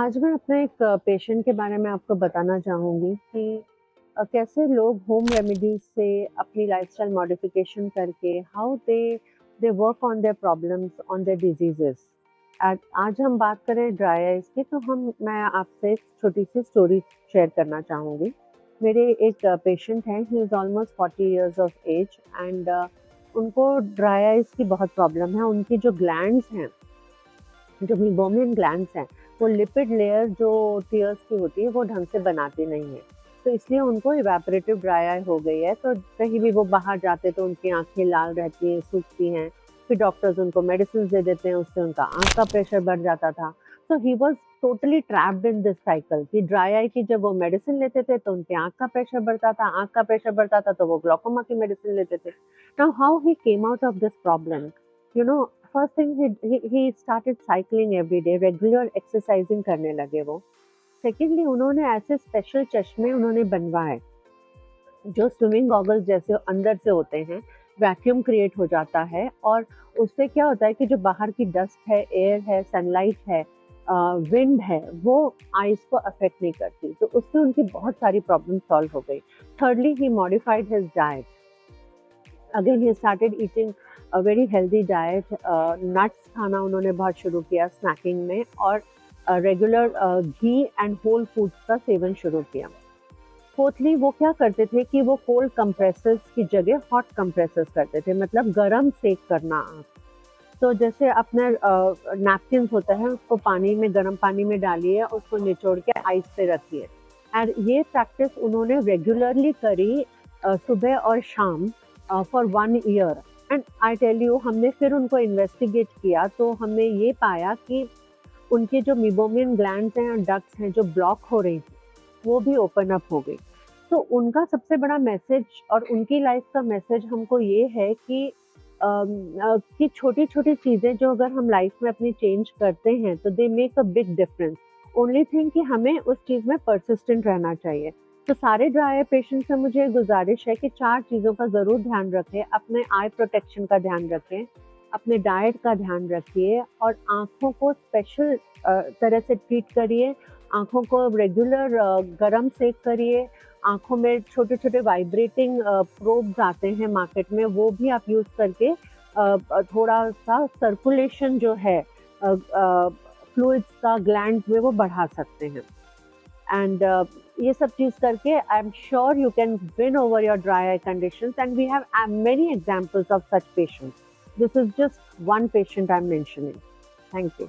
आज मैं अपने एक पेशेंट के बारे में आपको बताना चाहूँगी कि कैसे लोग होम रेमेडीज से अपनी लाइफस्टाइल मॉडिफिकेशन करके how they they work on their problems on their diseases. आज हम बात करें ड्राई आइज की, तो मैं आपसे एक छोटी सी स्टोरी शेयर करना चाहूँगी। मेरे एक पेशेंट हैं, he is almost 40 years of age and उनको ड्राई आइज की बहुत प्रॉब्लम है। उनकी जो ग्लैंड्स हैं, जो मेबोमियन ग्लैंड्स हैं, वो लिपिड लेयर जो टीयर्स की होती है वो ढंग से बनाती नहीं है, तो इसलिए उनको इवेपोरेटिव ड्राई आई हो गई है। तो कहीं भी वो बाहर जाते तो उनकी आंखें लाल रहती हैं, सूखती हैं। फिर डॉक्टर्स उनको मेडिसिन दे देते हैं, उससे उनका आंख का प्रेशर बढ़ जाता था। तो he was totally trapped in this cycle कि ड्राई आई की जब वो मेडिसिन लेते थे तो उनके आंख का प्रेशर बढ़ता था, आंख का प्रेशर बढ़ता था तो वो ग्लोकोमा की मेडिसिन लेते थे। Now how he came out of this problem, you know, first thing he started cycling every day, regular exercising करने लगे वो। सेकेंडली उन्होंने ऐसे स्पेशल चश्मे उन्होंने बनवाए जो स्विमिंग गॉगल्स जैसे अंदर से होते हैं, वैक्यूम क्रिएट हो जाता है और उससे क्या होता है कि जो बाहर की डस्ट है, एयर है, सनलाइट है, विंड है, वो आइज को अफेक्ट नहीं करती। तो उससे उनकी बहुत सारी प्रॉब्लम सॉल्व हो गई। Thirdly he modified his diet. Again he started eating a very healthy diet. Nuts खाना उन्होंने बहुत शुरू किया स्नैकिंग में, और regular ghee and whole foods का सेवन शुरू किया। फोर्थली वो क्या करते थे कि वो कोल्ड कंप्रेसर्स की जगह हॉट कंप्रेसर्स करते थे, मतलब गरम सेक करना आँख। तो जैसे अपना नैपकिन होता है, उसको पानी में, गर्म पानी में डालिए, उसको निचोड़ के आइस पे रखिए। एंड ये प्रैक्टिस उन्होंने रेगुलरली करी सुबह और शाम for 1 year. And I tell you, हमने फिर उनको इन्वेस्टिगेट किया तो हमने ये पाया कि उनके जो मेबोमियन ग्लैंड्स हैं और डक्ट्स हैं जो ब्लॉक हो रही थी, वो भी ओपन अप हो गई। तो उनका सबसे बड़ा मैसेज और उनकी लाइफ का मैसेज हमको ये है कि छोटी-छोटी चीज़ें जो अगर हम लाइफ में अपनी चेंज करते हैं तो they make a big difference. Only thing कि हमें उस चीज़ में पर्सिस्टेंट रहना चाहिए। तो सारे ड्राई आई पेशेंट से मुझे गुज़ारिश है कि 4 चीज़ों का ज़रूर ध्यान रखें। अपने आई प्रोटेक्शन का ध्यान रखें, अपने डाइट का ध्यान रखिए और आँखों को स्पेशल तरह से ट्रीट करिए। आँखों को रेगुलर गरम सेक करिए। आँखों में छोटे-छोटे वाइब्रेटिंग प्रोब्स आते हैं मार्केट में, वो भी आप यूज़ करके थोड़ा-सा सर्कुलेशन जो है फ्लूइड्स का ग्लैंड्स में वो बढ़ा सकते हैं। एंड ये सब चीज़ करके I am sure you can win over your dry eye conditions, and we have many examples of such patients. This is just one patient I'm mentioning. Thank you.